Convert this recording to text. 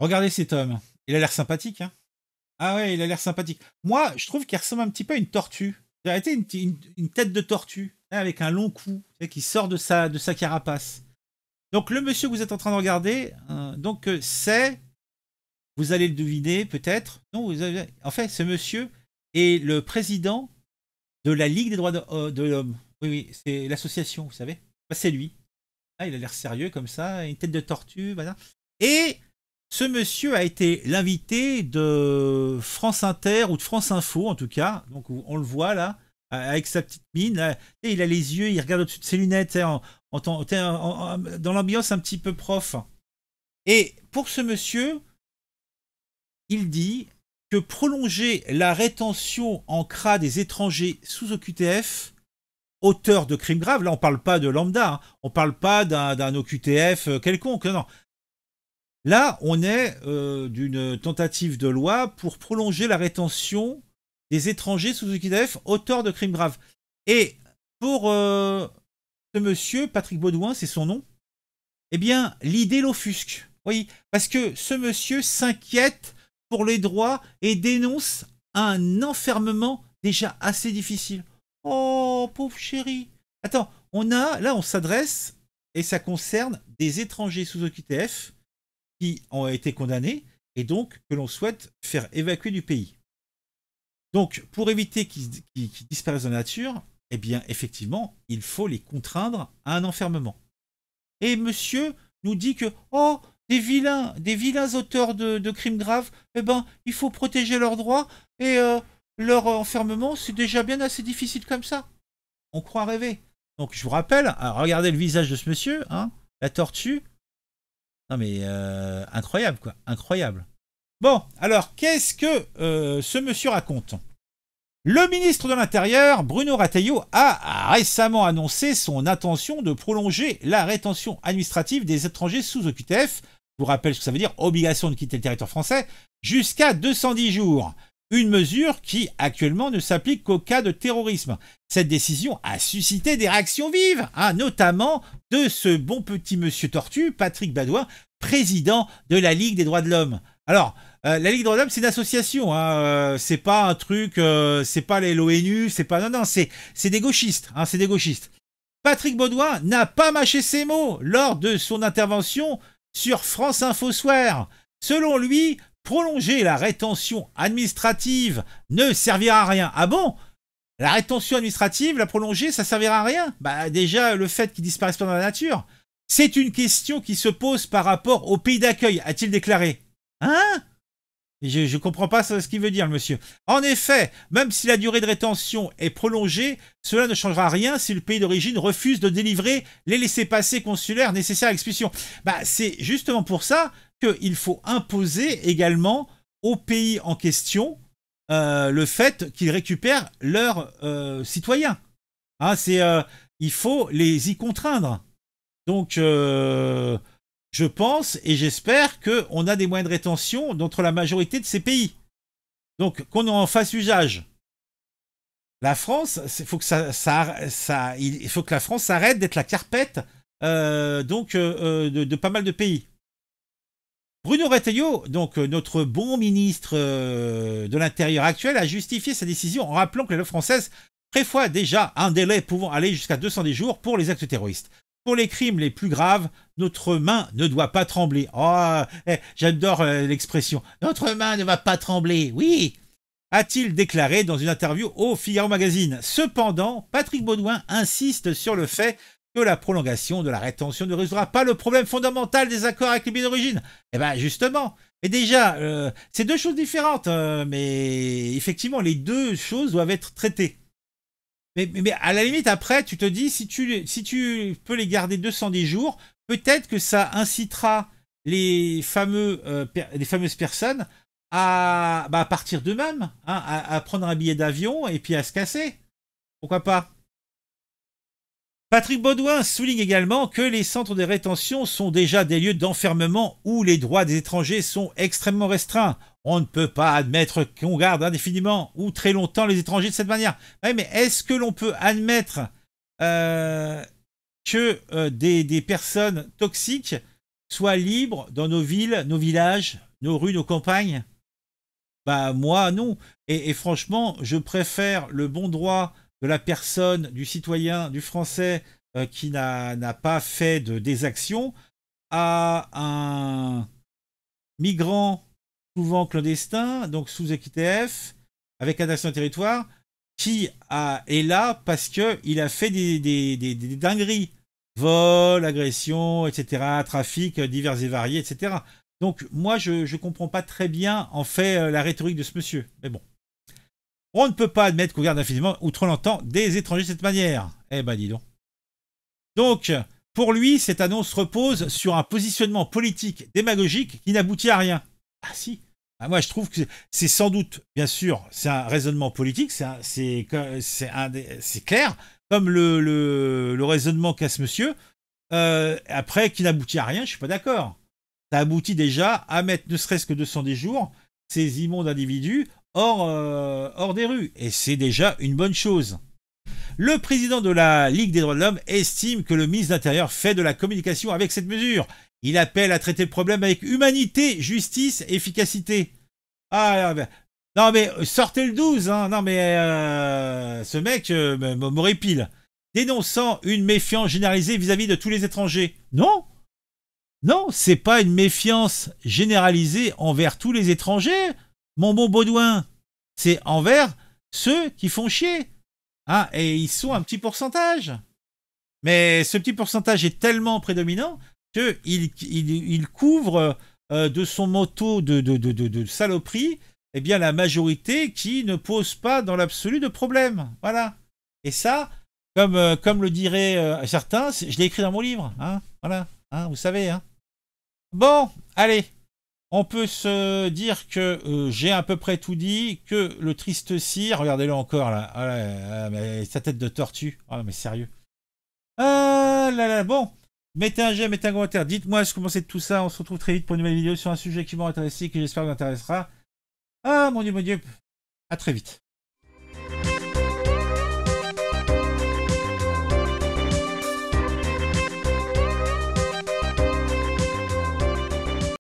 Regardez cet homme. Il a l'air sympathique, hein. Ah ouais, il a l'air sympathique. Moi, je trouve qu'il ressemble un petit peu à une tortue. Il a été une tête de tortue, hein, avec un long cou, tu sais, qui sort de sa carapace. Donc le monsieur que vous êtes en train de regarder, c'est, vous allez le deviner peut-être. Non, en fait, ce monsieur est le président de la Ligue des droits de l'homme. Oui, oui, c'est l'association, vous savez. Bah, c'est lui. Ah, il a l'air sérieux comme ça, une tête de tortue, voilà. Et ce monsieur a été l'invité de France Inter ou de France Info en tout cas. Donc on le voit là, avec sa petite mine. Là. Et il a les yeux, il regarde au-dessus de ses lunettes, dans l'ambiance un petit peu prof. Et pour ce monsieur, il dit que prolonger la rétention en CRA des étrangers sous OQTF, auteurs de crimes graves, là on parle pas de lambda, hein, on parle pas d'un OQTF quelconque, non. Là, on est d'une tentative de loi pour prolonger la rétention des étrangers sous OQTF auteurs de crimes graves. Et pour ce monsieur, Patrick Baudouin, c'est son nom, eh bien, l'idée l'offusque. Oui, parce que ce monsieur s'inquiète pour les droits et dénonce un enfermement déjà assez difficile. Oh, pauvre chéri. Attends, là, on s'adresse, et ça concerne des étrangers sous OQTF qui ont été condamnés et donc que l'on souhaite faire évacuer du pays. Donc, pour éviter qu'ils disparaissent de la nature, eh bien, effectivement, il faut les contraindre à un enfermement. Et monsieur nous dit que, oh, des vilains auteurs de crimes graves, eh ben, il faut protéger leurs droits et leur enfermement, c'est déjà bien assez difficile comme ça. On croit rêver. Donc, je vous rappelle, regardez le visage de ce monsieur, hein, la tortue. Non mais incroyable quoi, incroyable. Bon, alors qu'est-ce que ce monsieur raconte? Le ministre de l'Intérieur, Bruno Retailleau, a récemment annoncé son intention de prolonger la rétention administrative des étrangers sous OQTF, je vous rappelle ce que ça veut dire, obligation de quitter le territoire français, jusqu'à 210 jours. Une mesure qui actuellement ne s'applique qu'au cas de terrorisme. Cette décision a suscité des réactions vives, hein, notamment de ce bon petit monsieur tortue, Patrick Baudouin, président de la Ligue des droits de l'homme. Alors, la Ligue des droits de l'homme, c'est une association, hein, c'est pas un truc, c'est pas l'ONU, c'est pas... Non, c'est des gauchistes, hein, c'est des gauchistes. Patrick Baudouin n'a pas mâché ses mots lors de son intervention sur France Info Soir. Selon lui, prolonger la rétention administrative ne servira à rien. Ah bon? La rétention administrative, la prolonger, ça servira à rien? Bah déjà, le fait qu'ils disparaissent pas dans la nature, c'est une question qui se pose par rapport au pays d'accueil, a-t-il déclaré. Hein? Je comprends pas ce qu'il veut dire, le monsieur. En effet, même si la durée de rétention est prolongée, cela ne changera rien si le pays d'origine refuse de délivrer les laissez-passer consulaires nécessaires à l'expulsion. Bah, c'est justement pour ça qu'il faut imposer également au pays en question le fait qu'ils récupèrent leurs citoyens. Hein, il faut les y contraindre. Donc, je pense et j'espère qu'on a des moyens de rétention d'entre la majorité de ces pays. Donc, qu'on en fasse usage. La France, il faut que la France s'arrête d'être la carpette de pas mal de pays. Bruno Retailleau, donc notre bon ministre de l'Intérieur actuel, a justifié sa décision en rappelant que la loi française prévoit déjà un délai pouvant aller jusqu'à 210 jours pour les actes terroristes. Pour les crimes les plus graves, notre main ne doit pas trembler. Oh, j'adore l'expression. Notre main ne va pas trembler, oui, a-t-il déclaré dans une interview au Figaro Magazine. Cependant, Patrick Baudouin insiste sur le fait que la prolongation de la rétention ne résoudra pas le problème fondamental des accords avec les pays d'origine. Eh bien, justement. Et déjà, c'est deux choses différentes, mais effectivement, les deux choses doivent être traitées. Mais à la limite, après, tu te dis, si tu peux les garder 210 jours, peut-être que ça incitera les fameuses personnes à partir d'eux-mêmes, hein, à prendre un billet d'avion et puis à se casser. Pourquoi pas? Patrick Baudouin souligne également que les centres de rétention sont déjà des lieux d'enfermement où les droits des étrangers sont extrêmement restreints. On ne peut pas admettre qu'on garde indéfiniment ou très longtemps les étrangers de cette manière. Oui, mais est-ce que l'on peut admettre que des personnes toxiques soient libres dans nos villes, nos villages, nos rues, nos campagnes? Bah moi non. Et franchement, je préfère le bon droit de la personne, du citoyen, du Français qui n'a pas fait des actions à un migrant souvent clandestin, donc sous EQTF, avec un territoire, qui est là parce qu'il a fait des dingueries. Vol, agression, etc., trafic divers et variés, etc. Donc moi, je ne comprends pas très bien, en fait, la rhétorique de ce monsieur. Mais bon. On ne peut pas admettre qu'on garde infiniment, outre l'entend, des étrangers de cette manière. Eh ben dis donc. Donc, pour lui, cette annonce repose sur un positionnement politique démagogique qui n'aboutit à rien. Ah si. Ah, moi, je trouve que c'est sans doute, bien sûr, c'est un raisonnement politique, c'est clair, comme le raisonnement qu'a ce monsieur. Après, qui n'aboutit à rien, je suis pas d'accord. Ça aboutit déjà à mettre ne serait-ce que 210 jours ces immondes individus hors des rues. Et c'est déjà une bonne chose. Le président de la Ligue des droits de l'homme estime que le ministre de l'Intérieur fait de la communication avec cette mesure. Il appelle à traiter le problème avec humanité, justice et efficacité. Ah, non mais sortez le 12, hein. Non mais ce mec m'horripile. Dénonçant une méfiance généralisée vis-à-vis de tous les étrangers. Non, non, c'est pas une méfiance généralisée envers tous les étrangers, mon bon Baudouin. C'est envers ceux qui font chier. Hein, et ils sont un petit pourcentage. Mais ce petit pourcentage est tellement prédominant qu'il couvre de son motto de saloperie eh bien, la majorité qui ne pose pas dans l'absolu de problème. Voilà. Et ça, comme le diraient certains, je l'ai écrit dans mon livre. Hein, voilà. Hein, vous savez. Hein. Bon, allez. On peut se dire que j'ai à peu près tout dit, que le triste cire, regardez-le encore là, ah là, mais sa tête de tortue, ah mais sérieux. Ah là là, bon, mettez un j'aime, mettez un commentaire, dites-moi ce que vous pensez de tout ça, on se retrouve très vite pour une nouvelle vidéo sur un sujet qui m'aura intéressé, que j'espère vous intéressera. Ah mon dieu, à très vite.